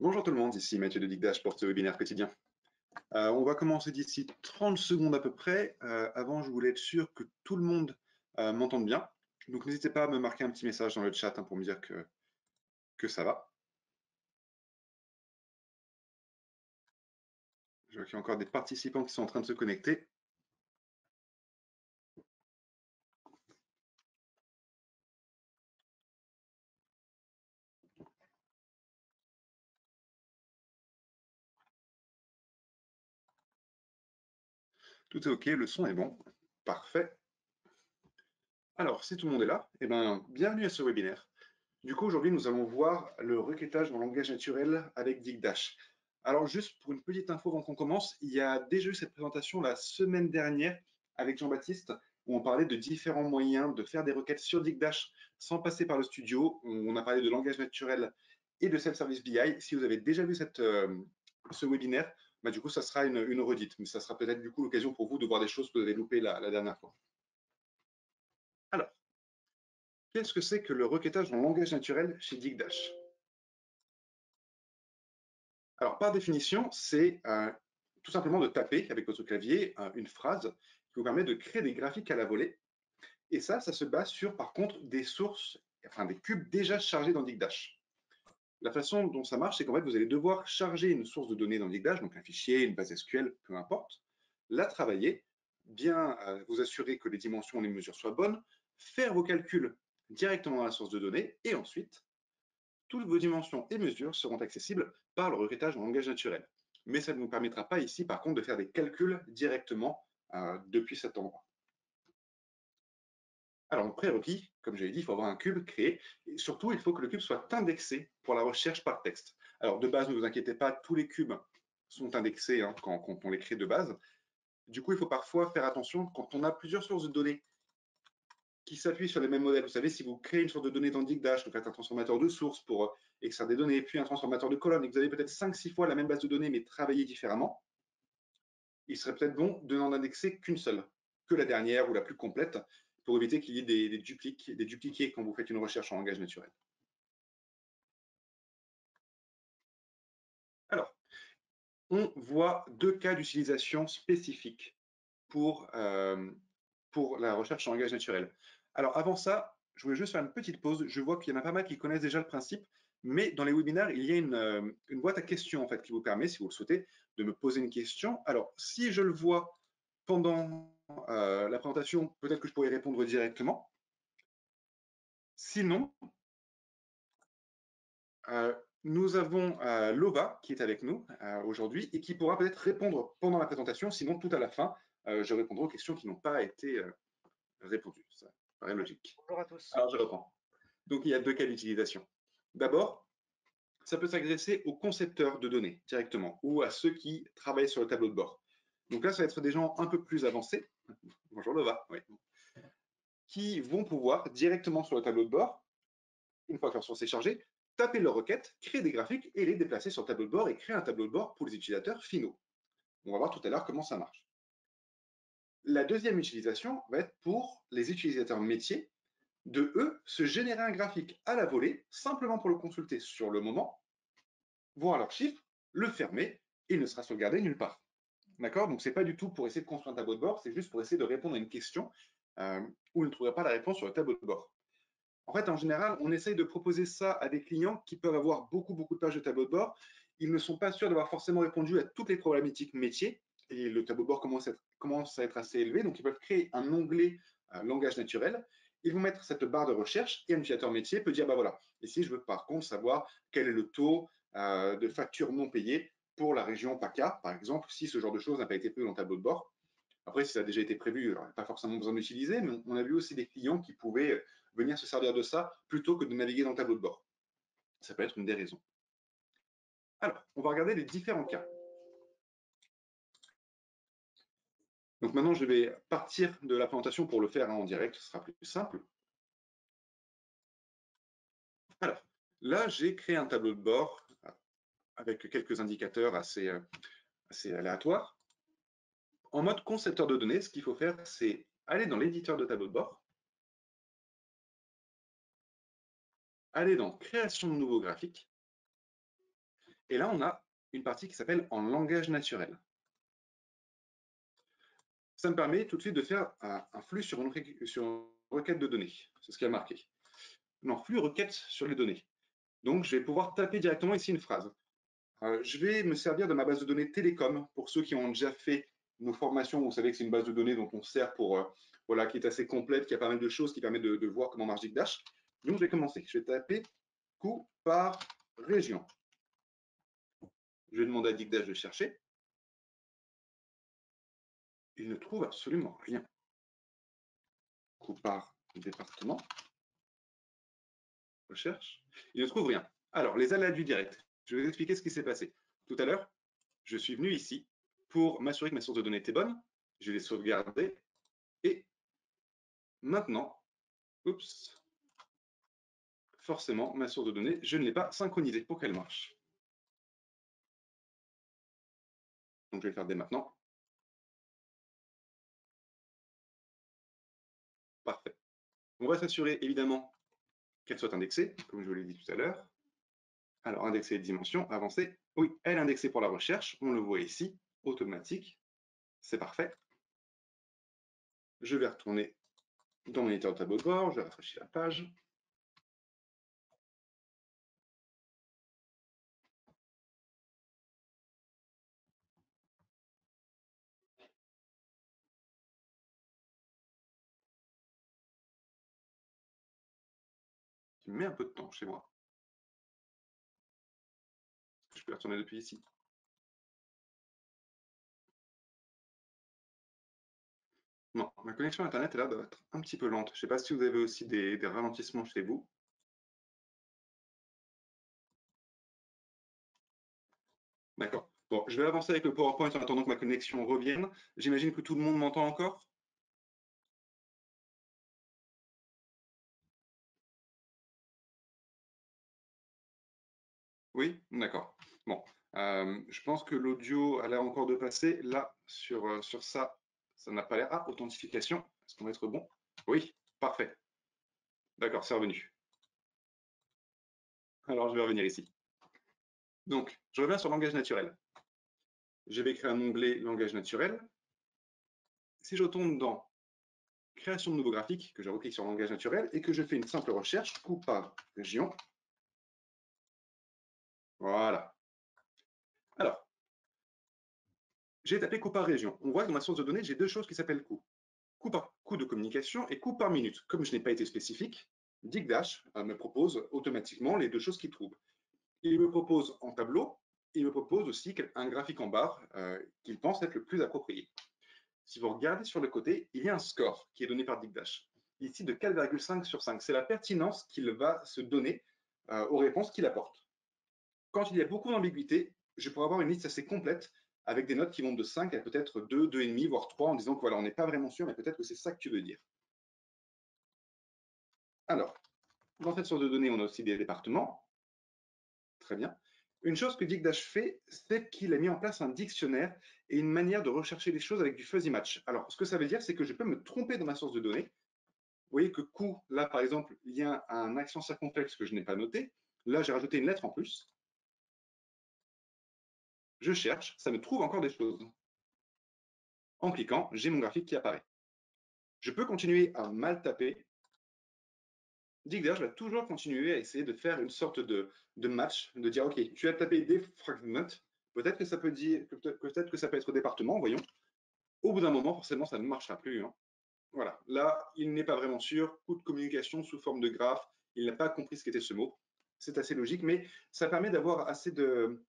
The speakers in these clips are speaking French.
Bonjour tout le monde, ici Mathieu de Digdash pour ce webinaire quotidien. On va commencer d'ici 30 secondes à peu près. Avant, je voulais être sûr que tout le monde m'entende bien. Donc n'hésitez pas à me marquer un petit message dans le chat pour me dire que ça va. Je vois qu'il y a encore des participants qui sont en train de se connecter. Tout est OK, le son est bon. Parfait. Alors, si tout le monde est là, eh bien, bienvenue à ce webinaire. Du coup, aujourd'hui, nous allons voir le requêtage en langage naturel avec Digdash. Alors, juste pour une petite info avant qu'on commence, il y a déjà eu cette présentation la semaine dernière avec Jean-Baptiste, où on parlait de différents moyens de faire des requêtes sur Digdash sans passer par le studio. On a parlé de langage naturel et de self-service BI. Si vous avez déjà vu ce webinaire, bah, du coup, ça sera une redite, mais ça sera peut-être du coup l'occasion pour vous de voir des choses que vous avez loupées la dernière fois. Alors, qu'est-ce que c'est que le requêtage en langage naturel chez Digdash? Alors, par définition, c'est tout simplement de taper avec votre clavier une phrase qui vous permet de créer des graphiques à la volée. Et ça se base sur, par contre, des sources, enfin des cubes déjà chargés dans Digdash. La façon dont ça marche, c'est qu'en fait, vous allez devoir charger une source de données dans Digdash, donc un fichier, une base SQL, peu importe, la travailler, bien vous assurer que les dimensions et les mesures soient bonnes, faire vos calculs directement dans la source de données, et ensuite, toutes vos dimensions et mesures seront accessibles par le requêtage en langage naturel. Mais ça ne vous permettra pas ici, par contre, de faire des calculs directement depuis cet endroit. Alors, en prérequis, comme je l'ai dit, il faut avoir un cube créé. Et surtout, il faut que le cube soit indexé pour la recherche par texte. Alors, de base, ne vous inquiétez pas, tous les cubes sont indexés quand on les crée de base. Du coup, il faut parfois faire attention quand on a plusieurs sources de données qui s'appuient sur les mêmes modèles. Vous savez, si vous créez une source de données dans Digdash, vous faites un transformateur de source pour extraire des données, puis un transformateur de colonnes, et que vous avez peut-être 5-6 fois la même base de données, mais travaillée différemment, il serait peut-être bon de n'en indexer qu'une seule, que la dernière ou la plus complète, pour éviter qu'il y ait des dupliqués quand vous faites une recherche en langage naturel. Alors, on voit deux cas d'utilisation spécifiques pour la recherche en langage naturel. Alors, avant ça, je voulais juste faire une petite pause. Je vois qu'il y en a pas mal qui connaissent déjà le principe, mais dans les webinaires, il y a une boîte à questions en fait, qui vous permet, si vous le souhaitez, de me poser une question. Alors, si je le vois pendant la présentation, peut-être que je pourrais répondre directement. Sinon, nous avons Lova qui est avec nous aujourd'hui et qui pourra peut-être répondre pendant la présentation. Sinon, tout à la fin, je répondrai aux questions qui n'ont pas été répondues. Ça paraît logique. Bonjour à tous. Alors, je reprends. Donc, il y a deux cas d'utilisation. D'abord, ça peut s'adresser aux concepteurs de données directement ou à ceux qui travaillent sur le tableau de bord. Donc là, ça va être des gens un peu plus avancés. Bonjour Lova. Oui. Qui vont pouvoir directement sur le tableau de bord, une fois que leur source est chargée, taper leur requête, créer des graphiques et les déplacer sur le tableau de bord et créer un tableau de bord pour les utilisateurs finaux. On va voir tout à l'heure comment ça marche. La deuxième utilisation va être pour les utilisateurs métiers de, eux, se générer un graphique à la volée, simplement pour le consulter sur le moment, voir leurs chiffres, le fermer, et il ne sera sauvegardé nulle part. D'accord? Donc, ce n'est pas du tout pour essayer de construire un tableau de bord, c'est juste pour essayer de répondre à une question où il ne trouverait pas la réponse sur le tableau de bord. En fait, en général, on essaye de proposer ça à des clients qui peuvent avoir beaucoup de pages de tableau de bord. Ils ne sont pas sûrs d'avoir forcément répondu à toutes les problématiques métiers et le tableau de bord commence à être assez élevé. Donc, ils peuvent créer un onglet langage naturel. Ils vont mettre cette barre de recherche et un utilisateur métier peut dire, bah voilà, ici, je veux par contre savoir quel est le taux de facture non payée pour la région PACA, par exemple, si ce genre de choses n'a pas été prévu dans le tableau de bord. Après, si ça a déjà été prévu, il n'y a pas forcément besoin d'utiliser, mais on a vu aussi des clients qui pouvaient venir se servir de ça plutôt que de naviguer dans le tableau de bord. Ça peut être une des raisons. Alors, on va regarder les différents cas. Donc maintenant, je vais partir de la présentation pour le faire en direct, ce sera plus simple. Alors, là, j'ai créé un tableau de bord avec quelques indicateurs assez aléatoires. En mode concepteur de données, ce qu'il faut faire, c'est aller dans l'éditeur de tableau de bord, aller dans création de nouveaux graphiques, Et là, on a une partie qui s'appelle en langage naturel. Ça me permet tout de suite de faire un flux sur une requête de données. C'est ce qui a marqué. Non, flux requête sur les données. Donc, je vais pouvoir taper directement ici une phrase. Je vais me servir de ma base de données Télécom. Pour ceux qui ont déjà fait nos formations, vous savez que c'est une base de données dont on sert pour, voilà, qui est assez complète, qui a pas mal de choses, qui permet de voir comment marche Digdash. Donc, je vais commencer. Je vais taper coût par région. Je vais demander à Digdash de chercher. Il ne trouve absolument rien. Coût par département. Recherche. Il ne trouve rien. Alors, les aléas du direct. Je vais vous expliquer ce qui s'est passé. Tout à l'heure, je suis venu ici pour m'assurer que ma source de données était bonne. Je l'ai sauvegardée. Et maintenant, oups, forcément, ma source de données, je ne l'ai pas synchronisée pour qu'elle marche. Donc, je vais le faire dès maintenant. Parfait. On va s'assurer, évidemment, qu'elle soit indexée, comme je vous l'ai dit tout à l'heure. Alors, indexer les dimensions, avancer. Oui, elle est indexée pour la recherche. On le voit ici, automatique. C'est parfait. Je vais retourner dans mon éditeur de tableau de bord. Je rafraîchis la page. Qui met un peu de temps chez moi. Je peux retourner depuis ici. Non, ma connexion Internet est là doit être un petit peu lente. Je ne sais pas si vous avez aussi des ralentissements chez vous. D'accord. Bon, je vais avancer avec le PowerPoint en attendant que ma connexion revienne. J'imagine que tout le monde m'entend encore? Oui? D'accord. Bon, je pense que l'audio a l'air encore de passer. Là, sur ça, ça n'a pas l'air. Ah, authentification. Est-ce qu'on va être bon? Oui, parfait. D'accord, c'est revenu. Alors, je vais revenir ici. Donc, je reviens sur langage naturel. Je vais créer un onglet langage naturel. Si je retourne dans création de nouveau graphique, que je reclique sur langage naturel et que je fais une simple recherche, coût par région. Voilà. Alors, j'ai tapé coût par région. On voit que dans ma source de données, j'ai deux choses qui s'appellent coût. Coût par coût de communication et coût par minute. Comme je n'ai pas été spécifique, Digdash me propose automatiquement les deux choses qu'il trouve. Il me propose en tableau, il me propose aussi un graphique en barre qu'il pense être le plus approprié. Si vous regardez sur le côté, il y a un score qui est donné par Digdash, ici de 4,5 sur 5. C'est la pertinence qu'il va se donner aux réponses qu'il apporte. Quand il y a beaucoup d'ambiguïté, je pourrais avoir une liste assez complète avec des notes qui vont de 5 à peut-être 2, 2,5, voire 3, en disant que voilà, on n'est pas vraiment sûr, mais peut-être que c'est ça que tu veux dire. Alors, dans cette source de données, on a aussi des départements. Très bien. Une chose que Digdash fait, c'est qu'il a mis en place un dictionnaire et une manière de rechercher les choses avec du fuzzy match. Alors, ce que ça veut dire, c'est que je peux me tromper dans ma source de données. Vous voyez que coût, là, par exemple, il y a un accent circonflexe que je n'ai pas noté. Là, j'ai rajouté une lettre en plus. Je cherche, ça me trouve encore des choses. En cliquant, j'ai mon graphique qui apparaît. Je peux continuer à mal taper. Digdash va toujours continuer à essayer de faire une sorte de match, de dire, OK, tu as tapé des fragments, peut-être que ça peut dire, peut-être que ça peut être département, voyons. Au bout d'un moment, forcément, ça ne marchera plus. Hein. Voilà. Là, il n'est pas vraiment sûr. Coût de communication sous forme de graphe. Il n'a pas compris ce qu'était ce mot. C'est assez logique, mais ça permet d'avoir assez de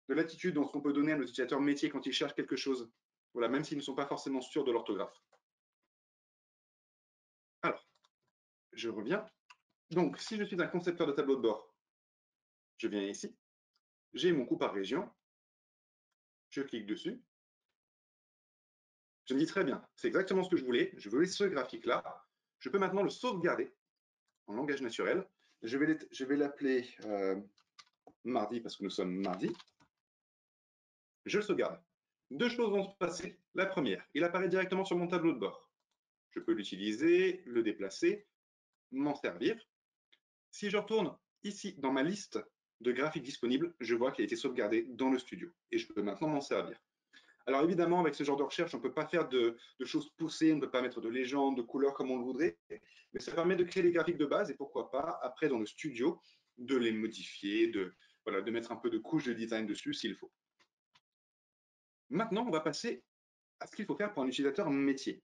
latitude dans ce qu'on peut donner à nos utilisateurs métiers quand ils cherchent quelque chose. Voilà, même s'ils ne sont pas forcément sûrs de l'orthographe. Alors, je reviens. Donc, si je suis un concepteur de tableau de bord, je viens ici. J'ai mon coût par région. Je clique dessus. Je me dis très bien, c'est exactement ce que je voulais. Je voulais ce graphique-là. Je peux maintenant le sauvegarder en langage naturel. Je vais l'appeler mardi parce que nous sommes mardi. Je le sauvegarde. Deux choses vont se passer. La première, il apparaît directement sur mon tableau de bord. Je peux l'utiliser, le déplacer, m'en servir. Si je retourne ici dans ma liste de graphique disponible, je vois qu'il a été sauvegardé dans le studio et je peux maintenant m'en servir. Alors évidemment, avec ce genre de recherche, on ne peut pas faire de choses poussées, on ne peut pas mettre de légendes, de couleurs comme on le voudrait, mais ça permet de créer les graphiques de base et pourquoi pas, après dans le studio, de les modifier, voilà, de mettre un peu de couche de design dessus s'il faut. Maintenant, on va passer à ce qu'il faut faire pour un utilisateur métier.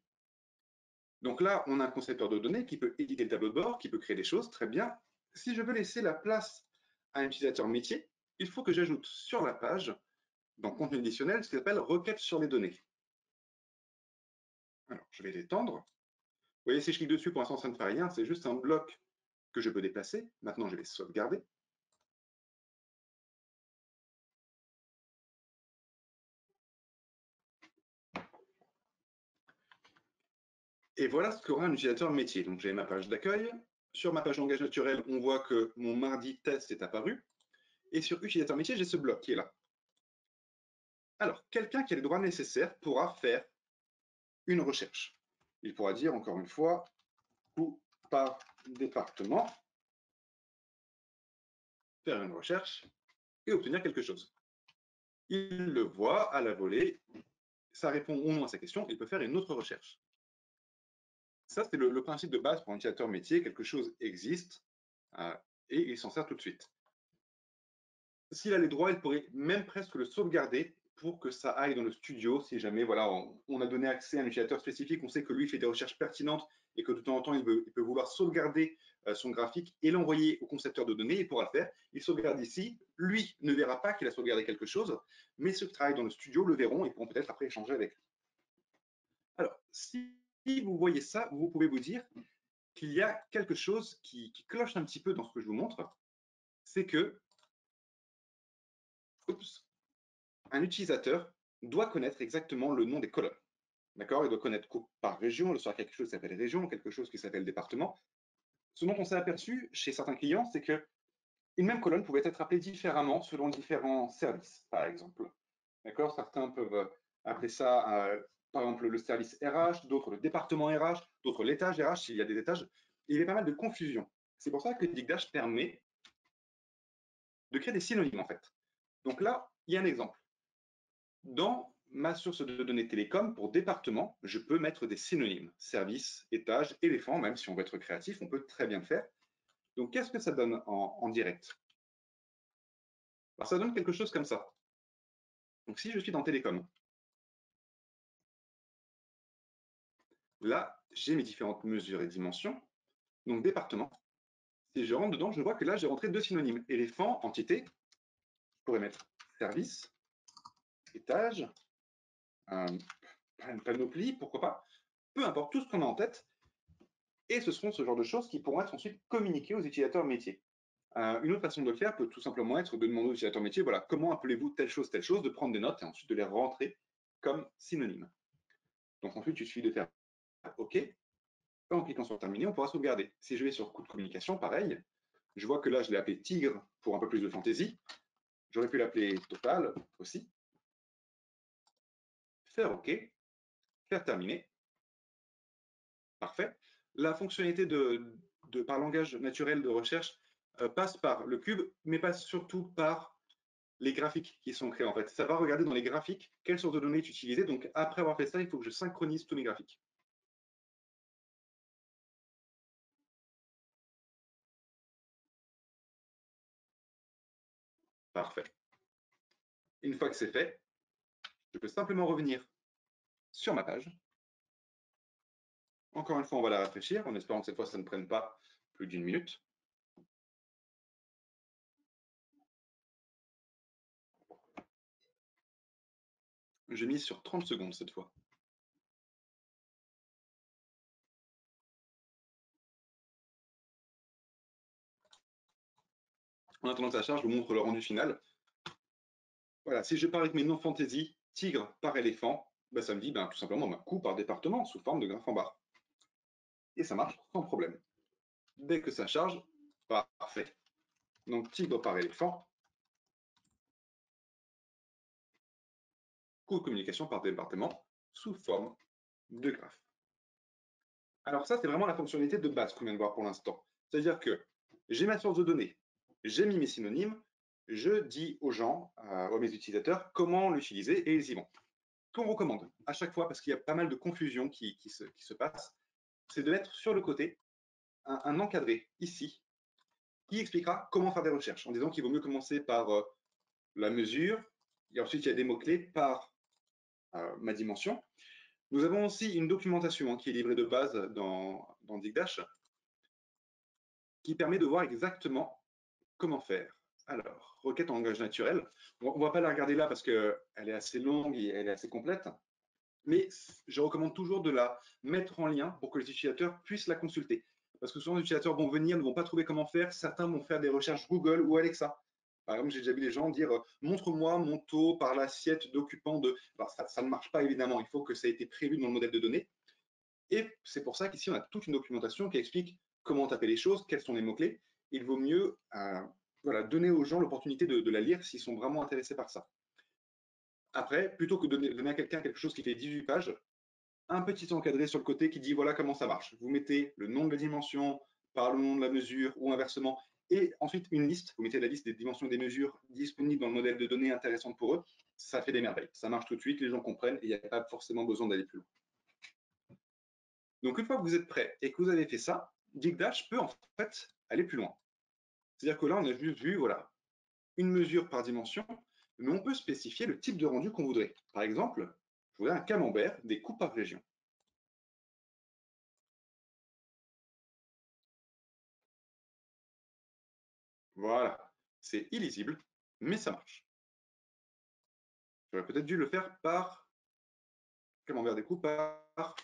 Donc là, on a un concepteur de données qui peut éditer le tableau de bord, qui peut créer des choses, très bien. Si je veux laisser la place à un utilisateur métier, il faut que j'ajoute sur la page, dans contenu additionnel, ce qu'on appelle requête sur les données. Alors, je vais l'étendre. Vous voyez, si je clique dessus, pour l'instant, ça ne fait rien, c'est juste un bloc que je peux déplacer. Maintenant, je vais sauvegarder. Et voilà ce qu'aura un utilisateur métier. Donc, j'ai ma page d'accueil. Sur ma page langage naturel, on voit que mon mardi test est apparu. Et sur utilisateur métier, j'ai ce bloc qui est là. Alors, quelqu'un qui a les droits nécessaires pourra faire une recherche. Il pourra dire, encore une fois, coût par département, faire une recherche et obtenir quelque chose. Il le voit à la volée, ça répond au moins à sa question, il peut faire une autre recherche. Ça, c'est le principe de base pour un utilisateur métier, quelque chose existe et il s'en sert tout de suite. S'il a les droits, il pourrait même presque le sauvegarder pour que ça aille dans le studio si jamais voilà, on a donné accès à un utilisateur spécifique, on sait que lui fait des recherches pertinentes et que de temps en temps, il peut vouloir sauvegarder son graphique et l'envoyer au concepteur de données, il pourra le faire. Il sauvegarde ici, lui ne verra pas qu'il a sauvegardé quelque chose, mais ceux qui travaillent dans le studio le verront et pourront peut-être après échanger avec lui. Alors, si vous voyez ça, vous pouvez vous dire qu'il y a quelque chose qui cloche un petit peu dans ce que je vous montre, c'est que un utilisateur doit connaître exactement le nom des colonnes. D'accord? Il doit connaître par région, soit quelque chose qui s'appelle région, quelque chose qui s'appelle département. Ce dont on s'est aperçu chez certains clients, c'est qu'une même colonne pouvait être appelée différemment selon différents services, par exemple. D'accord? Certains peuvent appeler ça, par exemple, le service RH, d'autres le département RH, d'autres l'étage RH, s'il y a des étages. Il y a pas mal de confusion. C'est pour ça que Digdash permet de créer des synonymes, en fait. Donc là, il y a un exemple. Dans ma source de données télécom, pour département, je peux mettre des synonymes. Service, étage, éléphant, même si on veut être créatif, on peut très bien le faire. Donc, qu'est-ce que ça donne en direct? Alors, ça donne quelque chose comme ça. Donc, si je suis dans télécom, là, j'ai mes différentes mesures et dimensions. Donc, département. Si je rentre dedans, je vois que là, j'ai rentré deux synonymes. Éléphant, entité. Je pourrais mettre service, étage, panoplie, pourquoi pas. Peu importe, tout ce qu'on a en tête. Et ce seront ce genre de choses qui pourront être ensuite communiquées aux utilisateurs métiers. Une autre façon de le faire peut tout simplement être de demander aux utilisateurs métiers, voilà, comment appelez-vous telle chose, de prendre des notes et ensuite de les rentrer comme synonymes. Donc ensuite, il suffit de faire OK. Et en cliquant sur terminer, on pourra sauvegarder. Si je vais sur coût de communication, pareil, je vois que là, je l'ai appelé tigre pour un peu plus de fantaisie. J'aurais pu l'appeler total aussi. Faire OK. Faire terminer. Parfait. La fonctionnalité par langage naturel de recherche passe par le cube, mais passe surtout par les graphiques qui sont créés en fait. Ça va regarder dans les graphiques quelle source de données est utilisée. Donc après avoir fait ça, il faut que je synchronise tous mes graphiques. Parfait. Une fois que c'est fait, je peux simplement revenir sur ma page. Encore une fois, on va la rafraîchir en espérant que cette fois, ça ne prenne pas plus d'une minute. J'ai mis sur 30 secondes cette fois. En attendant que ça charge, je vous montre le rendu final. Voilà, si je pars avec mes noms fantasy, tigre par éléphant, ben, ça me dit tout simplement ma coût par département sous forme de graphe en barre. Et ça marche sans problème. Dès que ça charge, parfait. Donc tigre par éléphant, coût de communication par département sous forme de graphe. Alors ça, c'est vraiment la fonctionnalité de base qu'on vient de voir pour l'instant. C'est-à-dire que j'ai ma source de données, j'ai mis mes synonymes, je dis aux gens, à mes utilisateurs, comment l'utiliser et ils y vont. Ce qu'on recommande à chaque fois, parce qu'il y a pas mal de confusion qui se passe, c'est de mettre sur le côté un encadré ici qui expliquera comment faire des recherches, en disant qu'il vaut mieux commencer par la mesure, et ensuite il y a des mots-clés par ma dimension. Nous avons aussi une documentation qui est livrée de base dans Digdash, qui permet de voir exactement comment faire. Alors, requête en langage naturel, on ne va pas la regarder là parce qu'elle est assez longue et elle est assez complète, mais je recommande toujours de la mettre en lien pour que les utilisateurs puissent la consulter. Parce que souvent, les utilisateurs vont venir, ne vont pas trouver comment faire. Certains vont faire des recherches Google ou Alexa. Par exemple, j'ai déjà vu des gens dire montre-moi mon taux par l'assiette d'occupant de. Alors, ça ne marche pas évidemment. Il faut que ça ait été prévu dans le modèle de données. Et c'est pour ça qu'ici, on a toute une documentation qui explique comment taper les choses, quels sont les mots-clés. Il vaut mieux voilà, donner aux gens l'opportunité de la lire s'ils sont vraiment intéressés par ça. Après, plutôt que de donner à quelqu'un quelque chose qui fait 18 pages, un petit encadré sur le côté qui dit voilà comment ça marche. Vous mettez le nom de la dimension par le nom de la mesure ou inversement, et ensuite une liste. Vous mettez la liste des dimensions et des mesures disponibles dans le modèle de données intéressantes pour eux. Ça fait des merveilles. Ça marche tout de suite, les gens comprennent et il n'y a pas forcément besoin d'aller plus loin. Donc une fois que vous êtes prêt et que vous avez fait ça, Digdash peut en fait aller plus loin. C'est-à-dire que là, on a juste vu voilà, une mesure par dimension, mais on peut spécifier le type de rendu qu'on voudrait. Par exemple, je voudrais un camembert des coupes par région. Voilà, c'est illisible, mais ça marche. J'aurais peut-être dû le faire par camembert des coupes par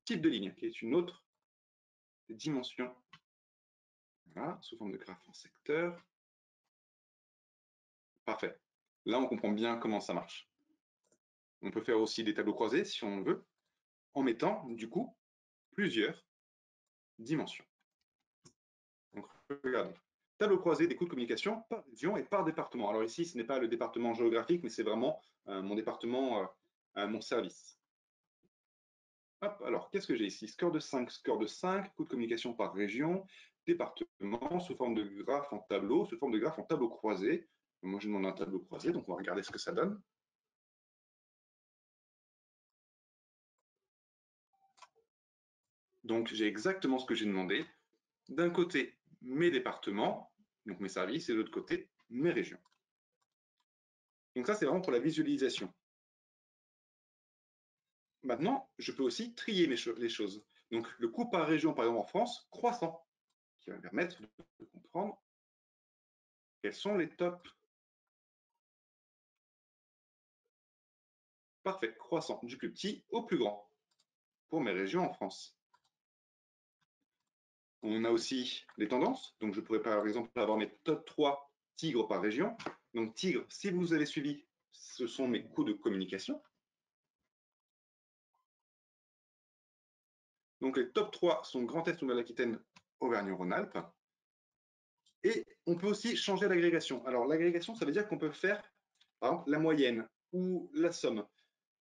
type de ligne, qui est une autre dimension. Voilà, sous forme de graphe en secteur. Parfait. Là, on comprend bien comment ça marche. On peut faire aussi des tableaux croisés, si on veut, en mettant, du coup, plusieurs dimensions. Donc, regardez. Tableau croisé des coûts de communication par région et par département. Alors ici, ce n'est pas le département géographique, mais c'est vraiment mon département, mon service. Hop, alors, qu'est-ce que j'ai ici? Score de 5, coût de communication par région, département, sous forme de graphe en tableau, sous forme de graphe en tableau croisé. Moi, je demande un tableau croisé, donc on va regarder ce que ça donne. Donc, j'ai exactement ce que j'ai demandé. D'un côté, mes départements, donc mes services, et de l'autre côté, mes régions. Donc ça, c'est vraiment pour la visualisation. Maintenant, je peux aussi trier les choses. Donc, le coût par région, par exemple en France, croissant, qui va me permettre de comprendre quels sont les tops. Parfait, croissant, du plus petit au plus grand, pour mes régions en France. On a aussi les tendances. Donc, je pourrais par exemple avoir mes top 3 tigres par région. Donc, tigre, si vous avez suivi, ce sont mes coûts de communication. Donc, les top 3 sont Grand Est, Nouvelle-Aquitaine, Auvergne-Rhône-Alpes. Et on peut aussi changer l'agrégation. Alors, l'agrégation, ça veut dire qu'on peut faire, par exemple, la moyenne ou la somme.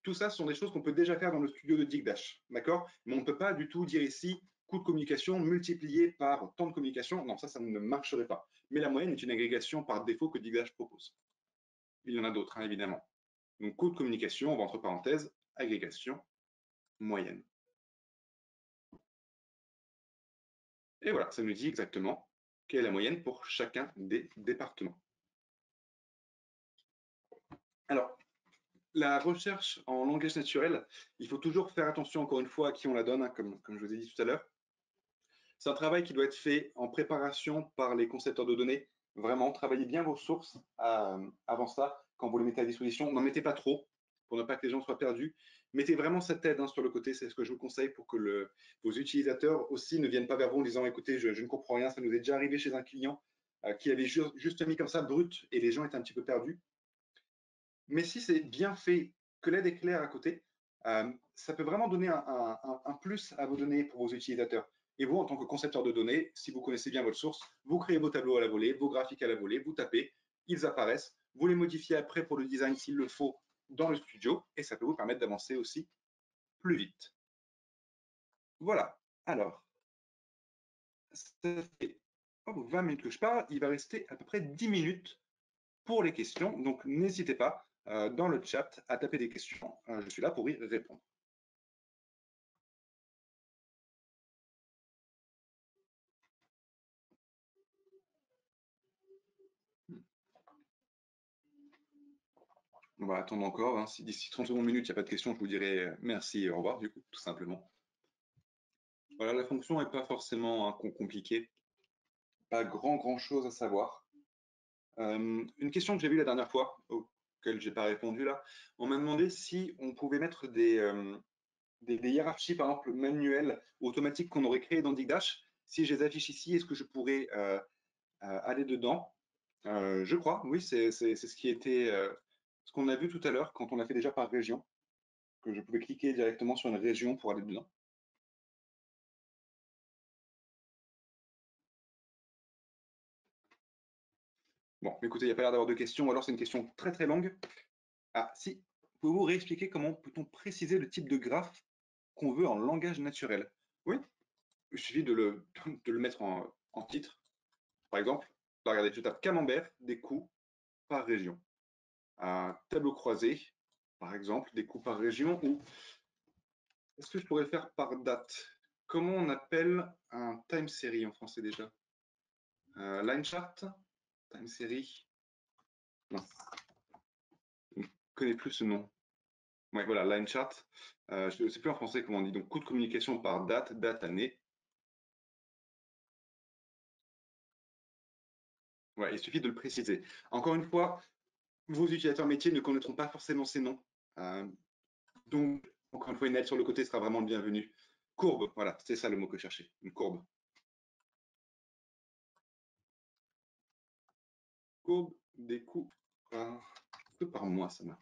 Tout ça, ce sont des choses qu'on peut déjà faire dans le studio de Digdash, d'accord? Mais on ne peut pas du tout dire ici coût de communication multiplié par temps de communication. Non, ça ne marcherait pas. Mais la moyenne est une agrégation par défaut que Digdash propose. Il y en a d'autres, hein, évidemment. Donc, coût de communication, on va entre parenthèses, agrégation, moyenne. Et voilà, ça nous dit exactement quelle est la moyenne pour chacun des départements. Alors, la recherche en langage naturel, il faut toujours faire attention, encore une fois, à qui on la donne, hein, comme je vous ai dit tout à l'heure. C'est un travail qui doit être fait en préparation par les concepteurs de données. Vraiment, travaillez bien vos sources avant ça, quand vous les mettez à disposition. N'en mettez pas trop, pour ne pas que les gens soient perdus. Mettez vraiment cette aide sur le côté, c'est ce que je vous conseille pour que vos utilisateurs aussi ne viennent pas vers vous en disant écoutez, je ne comprends rien, ça nous est déjà arrivé chez un client qui avait juste mis comme ça brut et les gens étaient un petit peu perdus. Mais si c'est bien fait, que l'aide est claire à côté, ça peut vraiment donner un plus à vos données pour vos utilisateurs. Et vous, en tant que concepteur de données, si vous connaissez bien votre source, vous créez vos tableaux à la volée, vos graphiques à la volée, vous tapez, ils apparaissent, vous les modifiez après pour le design s'il le faut dans le studio, et ça peut vous permettre d'avancer aussi plus vite. Voilà. Alors, ça fait 20 minutes que je parle, il va rester à peu près 10 minutes pour les questions. Donc, n'hésitez pas dans le chat à taper des questions. Je suis là pour y répondre. On va attendre encore. Hein. Si d'ici 30 secondes, minutes, il n'y a pas de questions, je vous dirai merci et au revoir, du coup, tout simplement. Voilà, la fonction n'est pas forcément compliquée. Pas grand chose à savoir. Une question que j'ai vue la dernière fois, auquel j'ai pas répondu là, on m'a demandé si on pouvait mettre des hiérarchies, par exemple, manuelles ou automatiques qu'on aurait créées dans Digdash. Si je les affiche ici, est-ce que je pourrais aller dedans? Je crois, oui, c'est ce qui était ce qu'on a vu tout à l'heure quand on l'a fait déjà par région, que je pouvais cliquer directement sur une région pour aller dedans. Bon, écoutez, il n'y a pas l'air d'avoir de questions, ou alors c'est une question très longue. Ah, si, pouvez-vous réexpliquer comment peut-on préciser le type de graphe qu'on veut en langage naturel? Oui, il suffit de le mettre en titre. Par exemple, là, regardez, je tape camembert, des coûts par région. Un tableau croisé, par exemple, des coûts par région, ou est-ce que je pourrais le faire par date? Comment on appelle un time series en français déjà? Line chart? Time series? Non, je ne connais plus ce nom. Ouais, voilà, line chart. Je ne sais plus en français comment on dit. Donc, coût de communication par date, date, année. Ouais, il suffit de le préciser. Encore une fois, vos utilisateurs métiers ne connaîtront pas forcément ces noms. Donc, encore une fois, une aide sur le côté sera vraiment le bienvenu. Courbe, voilà, c'est ça le mot que je cherchais, une courbe. Courbe des coûts par mois, ça marche.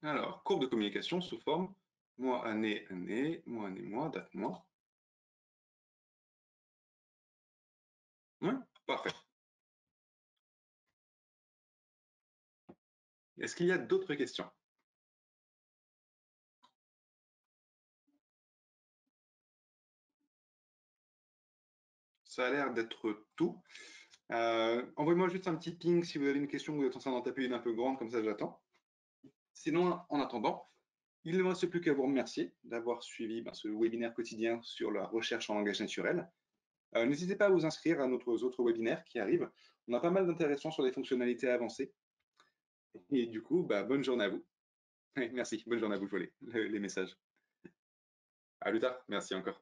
Alors, courbe de communication sous forme mois, année, année, mois, année, mois, date, mois. Oui, parfait. Est-ce qu'il y a d'autres questions? Ça a l'air d'être tout. Envoyez-moi juste un petit ping si vous avez une question, vous êtes en train d'en taper une un peu grande, comme ça j'attends. Sinon, en attendant, il ne me reste plus qu'à vous remercier d'avoir suivi ce webinaire quotidien sur la recherche en langage naturel. N'hésitez pas à vous inscrire à nos autres webinaires qui arrivent. On a pas mal d'intéressants sur des fonctionnalités avancées. Et du coup, bonne journée à vous. Merci, bonne journée à vous, les messages. À plus tard, merci encore.